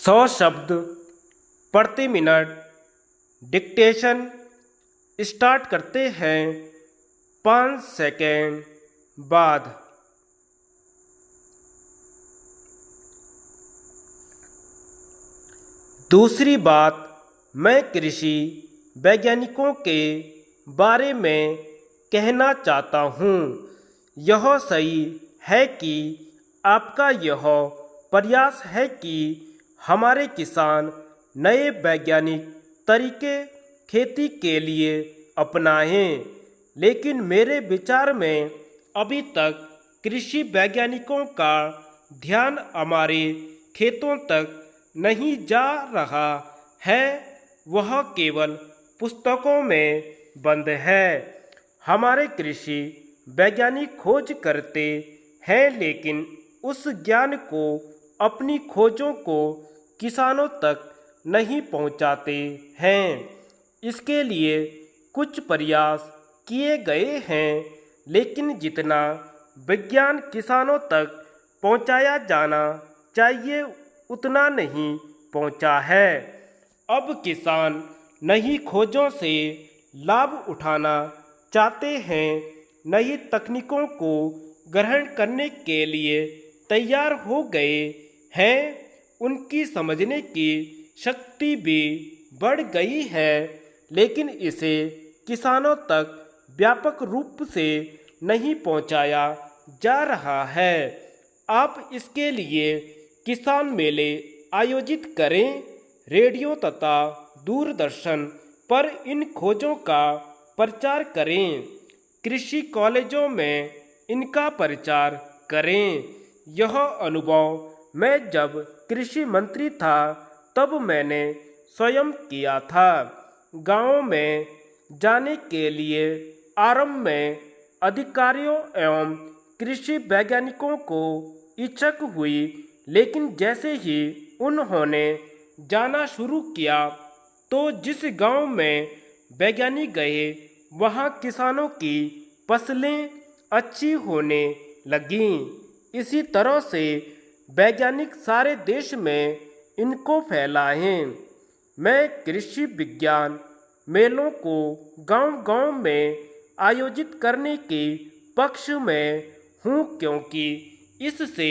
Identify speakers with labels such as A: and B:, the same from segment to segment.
A: 100 शब्द प्रति minute dictation start करते हैं 5 सेकेंड बाद। दूसरी बात, मैं कृषि वैज्ञानिकों के बारे में कहना चाहता हूँ। यह सही है कि आपका यह प्रयास है कि हमारे किसान नए वैज्ञानिक तरीके खेती के लिए अपनाएं, लेकिन मेरे विचार में अभी तक कृषि वैज्ञानिकों का ध्यान हमारे खेतों तक नहीं जा रहा है। वह केवल पुस्तकों में बंद है। हमारे कृषि वैज्ञानिक खोज करते हैं, लेकिन उस ज्ञान को, अपनी खोजों को किसानों तक नहीं पहुंचाते हैं। इसके लिए कुछ प्रयास किए गए हैं, लेकिन जितना विज्ञान किसानों तक पहुंचाया जाना चाहिए उतना नहीं पहुंचा है। अब किसान नई खोजों से लाभ उठाना चाहते हैं, नई तकनीकों को ग्रहण करने के लिए तैयार हो गए हैं। उनकी समझने की शक्ति भी बढ़ गई है, लेकिन इसे किसानों तक व्यापक रूप से नहीं पहुंचाया जा रहा है। आप इसके लिए किसान मेले आयोजित करें, रेडियो तथा दूरदर्शन पर इन खोजों का प्रचार करें, कृषि कॉलेजों में इनका प्रचार करें। यह अनुभव मैं जब कृषि मंत्री था तब मैंने स्वयं किया था। गाँव में जाने के लिए आरंभ में अधिकारियों एवं कृषि वैज्ञानिकों को इच्छुक हुई, लेकिन जैसे ही उन्होंने जाना शुरू किया तो जिस गांव में वैज्ञानिक गए वहां किसानों की फसलें अच्छी होने लगीं। इसी तरह से वैज्ञानिक सारे देश में इनको फैलाएं। मैं कृषि विज्ञान मेलों को गांव-गांव में आयोजित करने के पक्ष में हूँ, क्योंकि इससे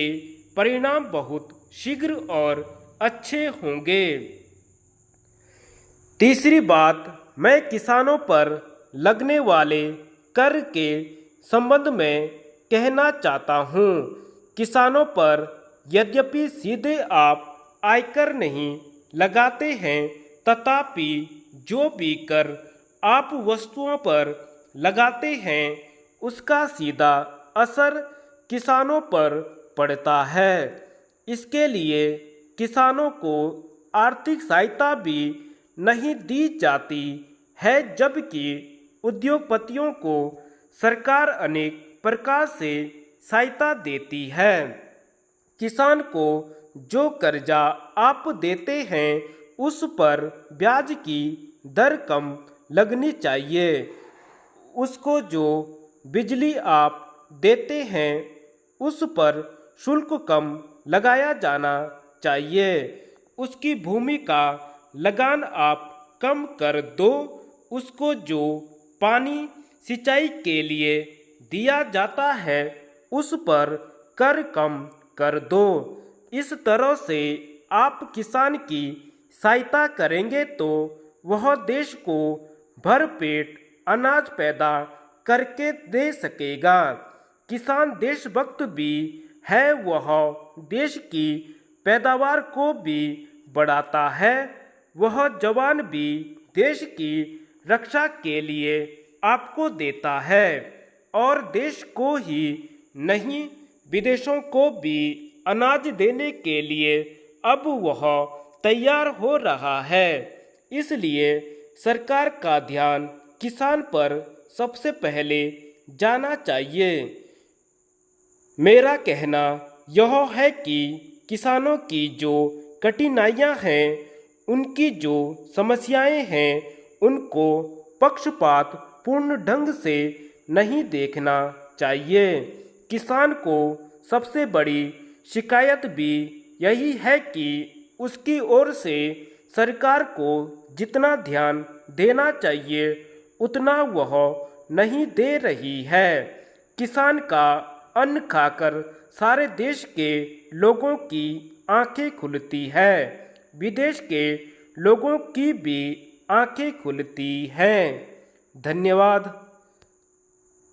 A: परिणाम बहुत शीघ्र और अच्छे होंगे। तीसरी बात, मैं किसानों पर लगने वाले कर के संबंध में कहना चाहता हूँ। किसानों पर यद्यपि सीधे आप आयकर नहीं लगाते हैं, तथापि जो भी कर आप वस्तुओं पर लगाते हैं उसका सीधा असर किसानों पर पड़ता है। इसके लिए किसानों को आर्थिक सहायता भी नहीं दी जाती है, जबकि उद्योगपतियों को सरकार अनेक प्रकार से सहायता देती है। किसान को जो कर्जा आप देते हैं उस पर ब्याज की दर कम लगनी चाहिए। उसको जो बिजली आप देते हैं उस पर शुल्क कम लगाया जाना चाहिए। उसकी भूमि का लगान आप कम कर दो। उसको जो पानी सिंचाई के लिए दिया जाता है उस पर कर कम कर दो। इस तरह से आप किसान की सहायता करेंगे तो वह देश को भरपेट अनाज पैदा करके दे सकेगा। किसान देशभक्त भी है, वह देश की पैदावार को भी बढ़ाता है। वह जवान भी देश की रक्षा के लिए आपको देता है, और देश को ही नहीं विदेशों को भी अनाज देने के लिए अब वह तैयार हो रहा है। इसलिए सरकार का ध्यान किसान पर सबसे पहले जाना चाहिए। मेरा कहना यह है कि किसानों की जो कठिनाइयां हैं, उनकी जो समस्याएं हैं, उनको पक्षपात पूर्ण ढंग से नहीं देखना चाहिए। किसान को सबसे बड़ी शिकायत भी यही है कि उसकी ओर से सरकार को जितना ध्यान देना चाहिए उतना वह नहीं दे रही है। किसान का अन्न खाकर सारे देश के लोगों की आंखें खुलती है, विदेश के लोगों की भी आंखें खुलती हैं। धन्यवाद।